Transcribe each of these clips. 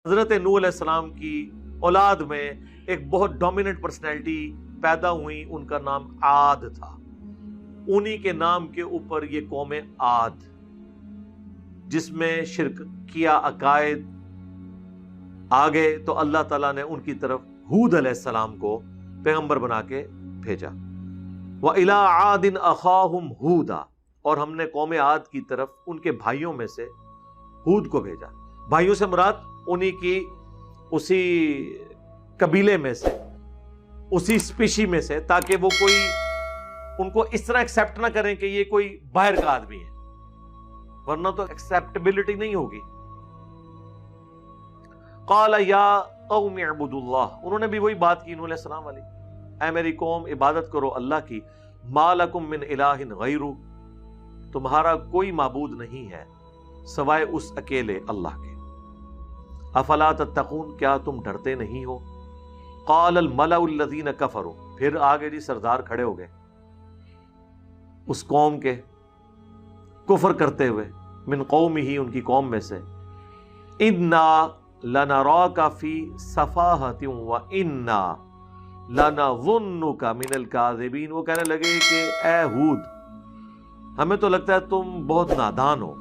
حضرت نوح علیہ السلام کی اولاد میں ایک بہت ڈومیننٹ پرسنالٹی پیدا ہوئی، ان کا نام عاد تھا۔ انہی کے نام کے اوپر یہ قوم عاد، جس میں شرک کیا عقائد آگے، تو اللہ تعالیٰ نے ان کی طرف ہود علیہ السلام کو پیغمبر بنا کے بھیجا۔ وَإِلَىٰ عَادٍ أَخَاهُمْ هُودًا، اور ہم نے قوم عاد کی طرف ان کے بھائیوں میں سے ہود کو بھیجا۔ بھائیوں سے مراد انہی کی اسی قبیلے میں سے، اسی اسپیشی میں سے، تاکہ وہ کوئی ان کو اس طرح ایکسیپٹ نہ کریں کہ یہ کوئی باہر کا آدمی ہے، ورنہ تو ایکسیپٹیبلٹی نہیں ہوگی۔ قال یا قوم اعبدوا اللہ، انہوں نے بھی وہی بات کی نوح علیہ السلام والی، اے میری قوم عبادت کرو اللہ کی، ما لکم من الہ غیرہ، تمہارا کوئی معبود نہیں ہے سوائے اس اکیلے اللہ کے، افلا تتقون، کیا تم ڈرتے نہیں ہو؟ قال الملأ الذین کفروا، پھر آگے جی سردار کھڑے ہو گئے اس قوم کے کفر کرتے ہوئے، من قوم ہی، ان کی قوم میں سے، انا لنراک فی سفاہۃ وانا لنظنک من الکاذبین، وہ کہنے لگے کہ اے ہود، ہمیں تو لگتا ہے تم بہت نادان ہو،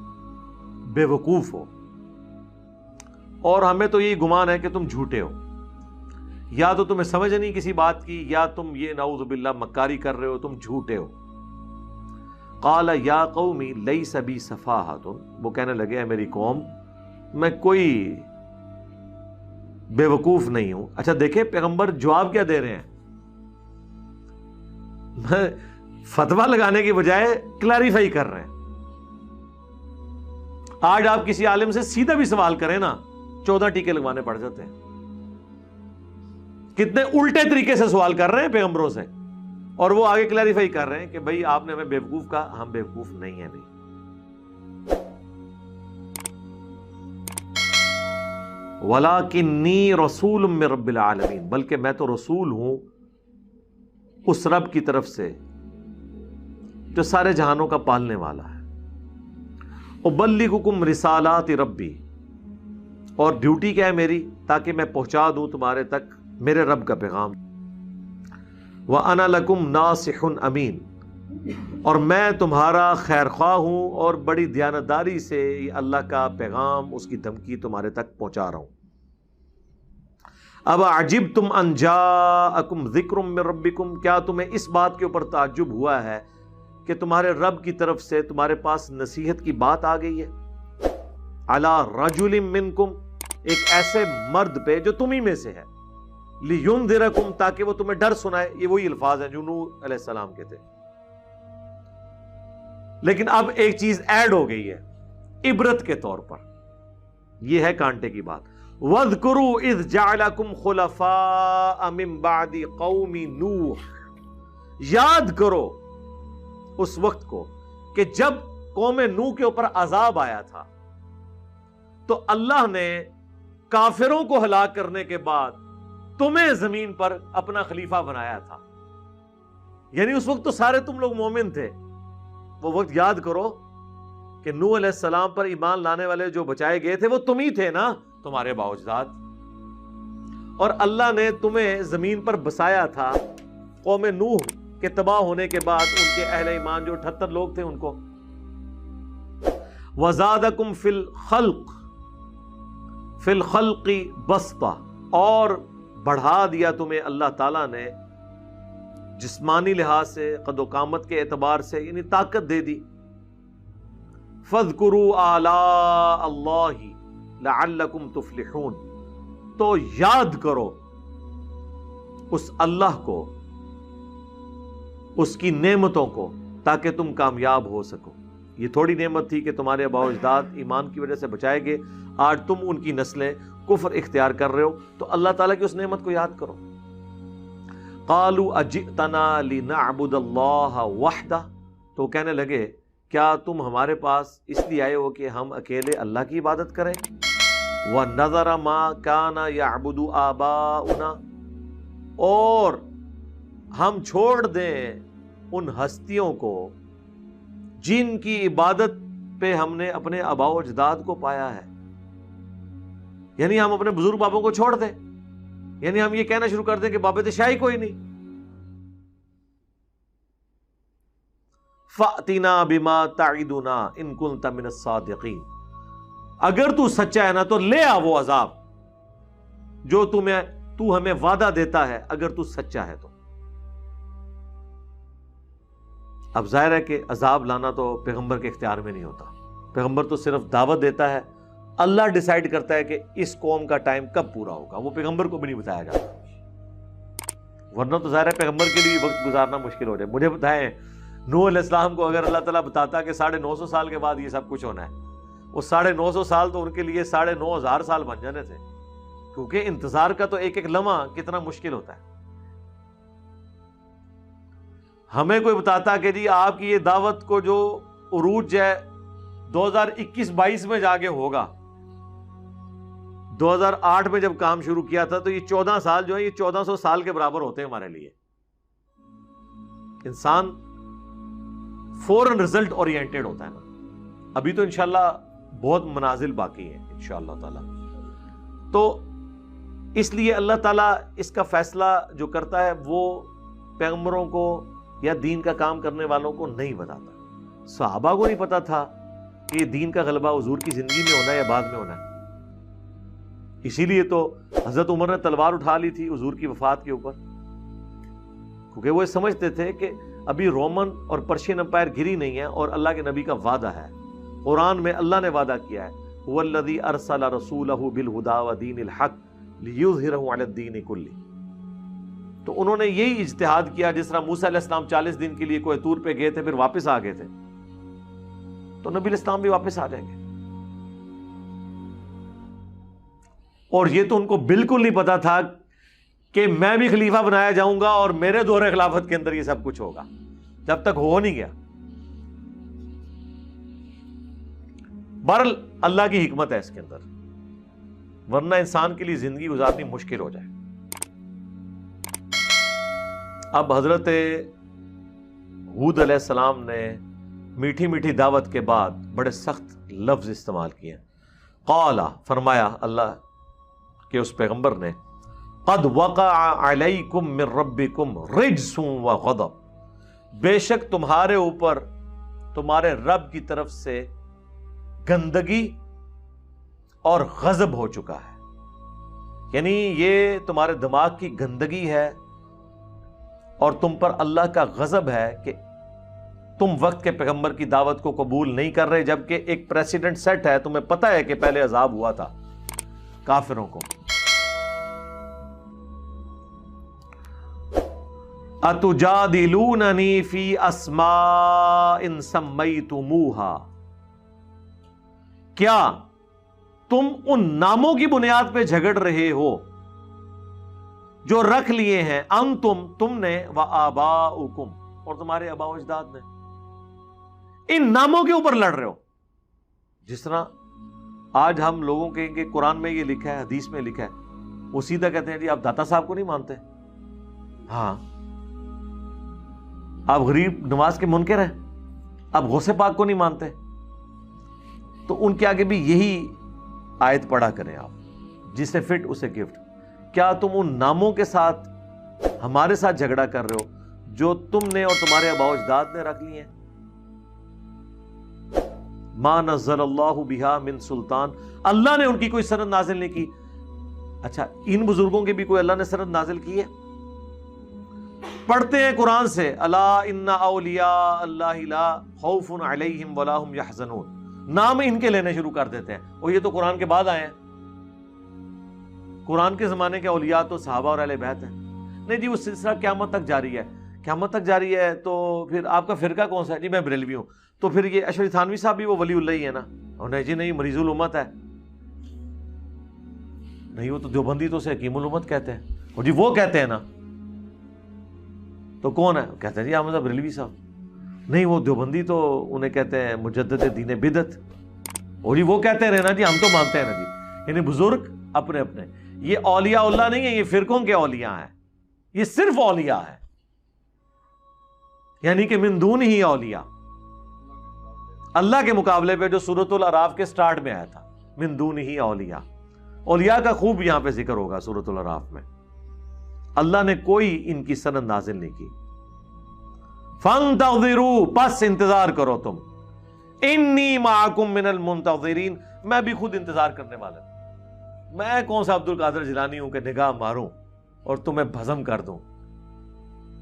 بے وقوف ہو، اور ہمیں تو یہ گمان ہے کہ تم جھوٹے ہو، یا تو تمہیں سمجھ نہیں کسی بات کی، یا تم یہ نعوذ باللہ مکاری کر رہے ہو، تم جھوٹے ہو۔ قال یا قومی لیس بی سفاہۃ، وہ کہنے لگے اے میری قوم، میں کوئی بے وقوف نہیں ہوں۔ اچھا دیکھیں پیغمبر جواب کیا دے رہے ہیں، فتویٰ لگانے کی بجائے کلیریفائی کر رہے ہیں۔ آج آپ کسی عالم سے سیدھا بھی سوال کریں نا، 14 ٹیکے لگوانے پڑ جاتے ہیں۔ کتنے الٹے طریقے سے سوال کر رہے ہیں پیغمبروں سے، اور وہ آگے کلیریفائی کر رہے ہیں کہ بھئی آپ نے ہمیں بیوقوف کہا، ہم بیوقوف نہیں ہیں بھئی۔ وَلَٰكِنِّي رَسُولٌ مِّن رَبِّ الْعَالَمِينَ، بلکہ میں تو رسول ہوں اس رب کی طرف سے جو سارے جہانوں کا پالنے والا ہے۔ أُبَلِّغُكُمْ رِسَالَاتِ رَبِّي، اور ڈیوٹی کیا ہے میری، تاکہ میں پہنچا دوں تمہارے تک میرے رب کا پیغام۔ وَأَنَا لَكُمْ نَاصِحٌ أَمِينٌ، اور میں تمہارا خیر خواہ ہوں اور بڑی دیانتداری سے یہ اللہ کا پیغام، اس کی دھمکی تمہارے تک پہنچا رہا ہوں۔ اب عجبتم ان جاءکم ذکر من ربکم، کیا تمہیں اس بات کے اوپر تعجب ہوا ہے کہ تمہارے رب کی طرف سے تمہارے پاس نصیحت کی بات آ گئی ہے، علی رجل منکم، ایک ایسے مرد پہ جو تمہیں میں سے ہے، لینذرکم، تاکہ وہ تمہیں ڈر سنائے۔ یہ وہی الفاظ ہیں جو نوح علیہ السلام کے تھے، لیکن اب ایک چیز ایڈ ہو گئی ہے عبرت کے طور پر، یہ ہے کانٹے کی بات۔ وَاذْكُرُوا إِذْ جَعَلَكُمْ خُلَفَاءَ مِن بَعْدِ قَوْمِ نوح، یاد کرو اس وقت کو کہ جب قوم نوح کے اوپر عذاب آیا تھا تو اللہ نے کافروں کو ہلاک کرنے کے بعد تمہیں زمین پر اپنا خلیفہ بنایا تھا، یعنی اس وقت تو سارے تم لوگ مومن تھے۔ وہ وقت یاد کرو کہ نوح علیہ السلام پر ایمان لانے والے جو بچائے گئے تھے وہ تم ہی تھے نا، تمہارے باوجداد، اور اللہ نے تمہیں زمین پر بسایا تھا قوم نوح کے تباہ ہونے کے بعد، ان کے اہل ایمان جو 78 لوگ تھے ان کو۔ وَزَادَكُمْ فِي الْخَلْقِ بَسْطَةً، اور بڑھا دیا تمہیں اللہ تعالیٰ نے جسمانی لحاظ سے، قد و قامت کے اعتبار سے، یعنی طاقت دے دی۔ فَاذْكُرُوا آلَاءَ اللَّهِ لَعَلَّكُمْ تُفْلِحُونَ، تو یاد کرو اس اللہ کو، اس کی نعمتوں کو، تاکہ تم کامیاب ہو سکو۔ یہ تھوڑی نعمت تھی کہ تمہارے آباء و اجداد ایمان کی وجہ سے بچائے گئے، آج تم ان کی نسلیں کفر اختیار کر رہے ہو، تو اللہ تعالیٰ کی اس نعمت کو یاد کرو۔ قالوا اجئتنا لنعبد اللہ وحدہ، تو کہنے لگے کیا تم ہمارے پاس اس لیے آئے ہو کہ ہم اکیلے اللہ کی عبادت کریں؟ وَنَذَرَ مَا كَانَ يَعْبُدُ آبَاؤُنَا، اور ہم چھوڑ دیں ان ہستیوں کو جن کی عبادت پہ ہم نے اپنے آباء و اجداد کو پایا ہے، یعنی ہم اپنے بزرگ بابوں کو چھوڑ دیں، یعنی ہم یہ کہنا شروع کر دیں کہ باب شاہی کوئی نہیں. فَأْتِنَا بِمَا تَعِدُنَا إِن كُنْتَ مِنَ الصَّادِقِينَ، اگر تو سچا ہے نا تو لے آ وہ عذاب جو تو ہمیں وعدہ دیتا ہے، اگر تو سچا ہے تو. اب ظاہر ہے کہ عذاب لانا تو پیغمبر کے اختیار میں نہیں ہوتا، پیغمبر تو صرف دعوت دیتا ہے، اللہ ڈیسائیڈ کرتا ہے کہ اس قوم کا ٹائم کب پورا ہوگا، وہ پیغمبر کو بھی نہیں بتایا جاتا. ورنہ تو ظاہر ہے پیغمبر کے لیے وقت گزارنا مشکل ہو جائے. مجھے بتائیں نوح علیہ السلام کو اگر اللہ تعالیٰ بتاتا کہ 950 سال کے بعد یہ سب کچھ ہونا ہے، وہ 950 سال تو ان کے لیے 9,500 سال بن جانے تھے، کیونکہ انتظار کا تو ایک ایک لمحہ کتنا مشکل ہوتا ہے. ہمیں کوئی بتاتا کہ جی آپ کی یہ دعوت کو جو عروج ہے 2021-22 میں جا کے ہوگا، 2008 میں جب کام شروع کیا تھا تو یہ 14 سال جو ہے یہ 1400 سال کے برابر ہوتے ہیں ہمارے لیے. انسان فوراً رزلٹ اورینٹڈ ہوتا ہے نا. ابھی تو انشاءاللہ بہت منازل باقی ہیں انشاءاللہ تعالی. تو اس لیے اللہ تعالیٰ اس کا فیصلہ جو کرتا ہے وہ پیغمبروں کو یا دین کا کام کرنے والوں کو نہیں بتاتا. صحابہ کو نہیں پتا تھا کہ یہ دین کا غلبہ حضور کی زندگی میں ہونا ہے یا بعد میں ہونا ہے. اسی لیے تو حضرت عمر نے تلوار اٹھا لی تھی حضور کی وفات کے اوپر، کیونکہ وہ سمجھتے تھے کہ ابھی رومن اور پرشین امپائر گری نہیں ہے اور اللہ کے نبی کا وعدہ ہے. قرآن میں اللہ نے وعدہ کیا ہے هو الذی ارسل رسولہ بالہدی ودین الحق لیظہرہ علی الدین کلہ. تو انہوں نے یہی اجتہاد کیا، جس طرح موسیٰ علیہ السلام 40 دن کے لیے کوہ طور پہ گئے تھے پھر واپس آ گئے تھے، تو نبی علیہ السلام بھی واپس آ جائیں گے. اور یہ تو ان کو بالکل نہیں پتا تھا کہ میں بھی خلیفہ بنایا جاؤں گا اور میرے دور خلافت کے اندر یہ سب کچھ ہوگا، جب تک ہو نہیں گیا. بہرحال اللہ کی حکمت ہے اس کے اندر، ورنہ انسان کے لیے زندگی گزارنی مشکل ہو جائے. اب حضرت ہود علیہ السلام نے میٹھی میٹھی دعوت کے بعد بڑے سخت لفظ استعمال کیے. قال، فرمایا اللہ کہ اس پیغمبر نے، قد وقع علیکم من ربکم رجس وغضب، بے شک تمہارے اوپر تمہارے رب کی طرف سے گندگی اور غضب ہو چکا ہے. یعنی یہ تمہارے دماغ کی گندگی ہے اور تم پر اللہ کا غضب ہے کہ تم وقت کے پیغمبر کی دعوت کو قبول نہیں کر رہے، جبکہ ایک پریسیڈنٹ سیٹ ہے. تمہیں پتہ ہے کہ پہلے عذاب ہوا تھا کافروں کو. اتجادلوننی فی اسماء سمیتموہا، کیا تم ان ناموں کی بنیاد پہ جھگڑ رہے ہو جو رکھ لیے ہیں تم نے وآباؤکم، اور تمہارے آباء و اجداد نے. ان ناموں کے اوپر لڑ رہے ہو. جس طرح آج ہم لوگوں کے قرآن میں یہ لکھا ہے، حدیث میں لکھا ہے، وہ سیدھا کہتے ہیں جی آپ داتا صاحب کو نہیں مانتے، ہاں آپ غریب نواز کے منکر ہیں، آپ غوث پاک کو نہیں مانتے. تو ان کے آگے بھی یہی آیت پڑھا کریں آپ، جسے فٹ اسے گفٹ. کیا تم ان ناموں کے ساتھ ہمارے ساتھ جھگڑا کر رہے ہو جو تم نے اور تمہارے آباء و اجداد نے رکھ لی ہیں؟ ما نزل اللہ بہا من سلطان، اللہ نے ان کی کوئی سند نازل نہیں کی. اچھا ان بزرگوں کی بھی کوئی اللہ نے سند نازل کی ہے؟ پڑھتے ہیں قرآن سے، الا ان اولیاء اللہ لا خوف علیہم ولا هم یحزنون، نام ان کے لینے شروع کر دیتے ہیں. اور یہ تو قرآن کے بعد آئے ہیں. قرآن کے زمانے کے اولیاء تو صحابہ اور اہل بیت ہیں. نہیں جی وہ سلسلہ قیامت تک جاری ہے. قیامت تک جاری ہے تو پھر آپ کا فرقہ کون سا ہے؟ جی میں بریلوی ہوں. تو پھر یہ اشرف تھانوی صاحب بھی وہ ولی اللہ ہی ہے نا؟ اور نہیں جی نہیں مریض الامت ہے. نہیں وہ تو دیوبندی تو اسے حکیم الامت کہتے ہیں. اور جی وہ کہتے ہیں نا، تو کون ہے؟ کہتے ہیں جی احمد بریلوی صاحب. نہیں وہ دیوبندی تو انہیں کہتے ہیں مجدد دین بدعت. اور جی وہ کہتے رہے نا جی ہم تو مانتے ہیں نا جی. یعنی بزرگ اپنے اپنے. یہ اولیاء اللہ نہیں ہے، یہ فرقوں کے اولیاء ہیں. یہ صرف اولیاء ہے، یعنی کہ من دون ہی اولیاء، اللہ کے مقابلے پہ جو سورۃ الاعراف کے سٹارٹ میں آیا تھا، من دون ہی اولیاء. اولیاء کا خوب یہاں پہ ذکر ہوگا سورۃ الاعراف میں. اللہ نے کوئی ان کی سند نازل نہیں کی. فانتظروا، پس انتظار کرو تم. انی معکم من المنتظرین، میں بھی خود انتظار کرنے والا ہوں. میں کون سا عبد القادر جیلانی ہوں کہ نگاہ ماروں اور تمہیں بھسم کر دوں؟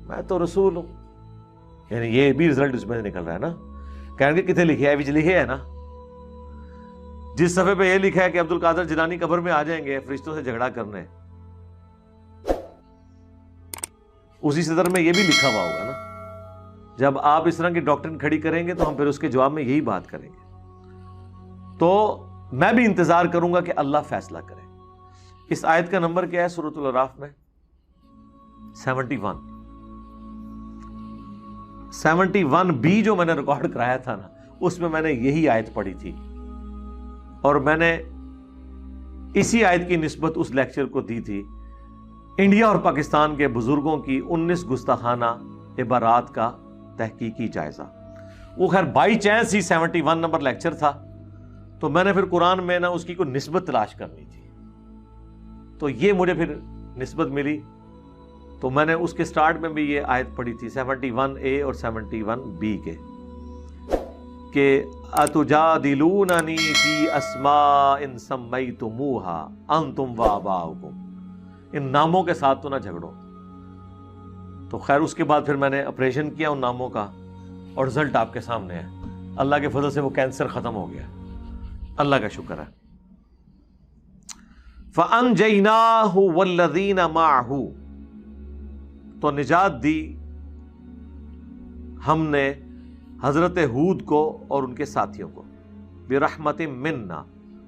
میں تو رسول ہوں. یعنی یہ بھی رزلٹ اس میں نکل رہا ہے نا. کہیں گے کتنے لکھے ہے؟ وچ لکھے ہے نا. جس صفحے پہ یہ لکھا ہے کہ عبد القادر جیلانی قبر میں آ جائیں گے فرشتوں سے جھگڑا کرنے، اسی صدر میں یہ بھی لکھا ہوا ہوگا نا. جب آپ اس طرح کی ڈاکٹرن کھڑی کریں گے تو ہم پھر اس کے جواب میں یہی بات کریں گے. تو میں بھی انتظار کروں گا کہ اللہ فیصلہ کرے. اس آیت کا نمبر کیا ہے سورۃ الاعراف میں؟ 71. 71B جو میں نے ریکارڈ کرایا تھا نا، اس میں میں نے یہی آیت پڑھی تھی، اور میں نے اسی آیت کی نسبت اس لیکچر کو دی تھی، انڈیا اور پاکستان کے بزرگوں کی 19 گستاخانہ عبارات کا تحقیقی جائزہ. وہ خیر by chance he 71 number lecture تھا، تو میں نے پھر قرآن میں نا اس کی کوئی نسبت تلاش کرنی تھی، تو یہ مجھے پھر نسبت ملی. تو میں نے اس کے سٹارٹ میں بھی یہ آیت پڑھی تھی 71A اور 71B کے، کہ اتجادلوننی فی اسماء سمیتموها انتم وآباؤکم، ان ناموں کے ساتھ تو نہ جھگڑو. تو خیر اس کے بعد پھر میں نے آپریشن کیا ان ناموں کا، اور رزلٹ آپ کے سامنے ہے. اللہ کے فضل سے وہ کینسر ختم ہو گیا، اللہ کا شکر ہے. فَأَنْجَيْنَاهُ وَالَّذِينَ مَعَهُ، تو نجات دی ہم نے حضرت ہود کو اور ان کے ساتھیوں کو، برحمت منا،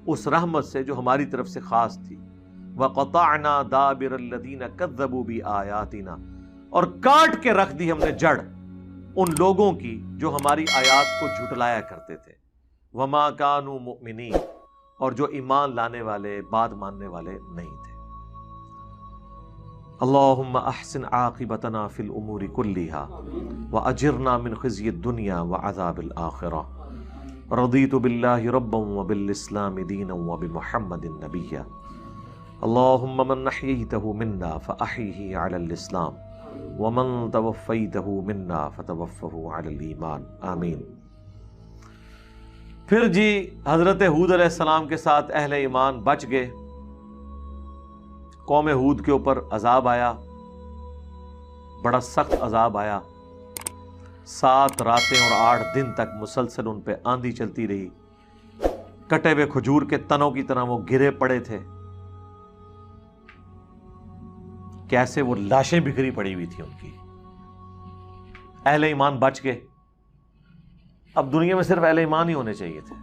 اس رحمت سے جو ہماری طرف سے خاص تھی. وقطعنا دابر الذین کذبوا بآیاتنا، اور کاٹ کے رکھ دی ہم نے جڑ ان لوگوں کی جو ہماری آیات کو جھٹلایا کرتے تھے. وما کانوا مؤمنین، اور جو ایمان لانے والے، بات ماننے والے نہیں تھے. اللہم احسن عاقبتنا فی الامور کلیہا واجرنا من خزی الدنیا وعذاب الآخرہ. رضیت باللہ ربا وبالاسلام دینا وبمحمد نبیا. اللہم من احییتہ منا فاحیہ علی الاسلام ومن توفیتہ منا فتوفہ علی الایمان. آمین. پھر جی حضرت ہود علیہ السلام کے ساتھ اہل ایمان بچ گئے. قوم ہود کے اوپر عذاب آیا، بڑا سخت عذاب آیا. 7 راتیں اور 8 دن تک مسلسل ان پہ آندھی چلتی رہی. کٹے ہوئے کھجور کے تنوں کی طرح وہ گرے پڑے تھے، کیسے وہ لاشیں بکھری پڑی ہوئی تھی ان کی. اہل ایمان بچ گئے. اب دنیا میں صرف اہل ایمان ہی ہونے چاہیے تھے،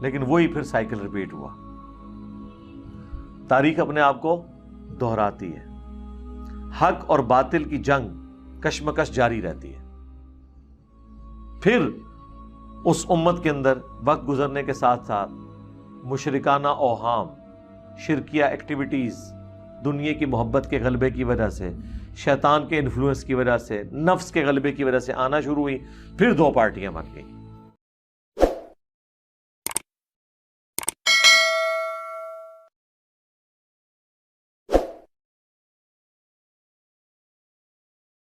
لیکن وہی پھر سائیکل ریپیٹ ہوا. تاریخ اپنے آپ کو دہراتی ہے. حق اور باطل کی جنگ کشمکش جاری رہتی ہے. پھر اس امت کے اندر وقت گزرنے کے ساتھ ساتھ مشرکانہ اوہام، شرکیہ ایکٹیویٹیز، دنیا کی محبت کے غلبے کی وجہ سے، شیطان کے انفلوئنس کی وجہ سے، نفس کے غلبے کی وجہ سے آنا شروع ہوئی. پھر 2 پارٹیاں بن گئیں.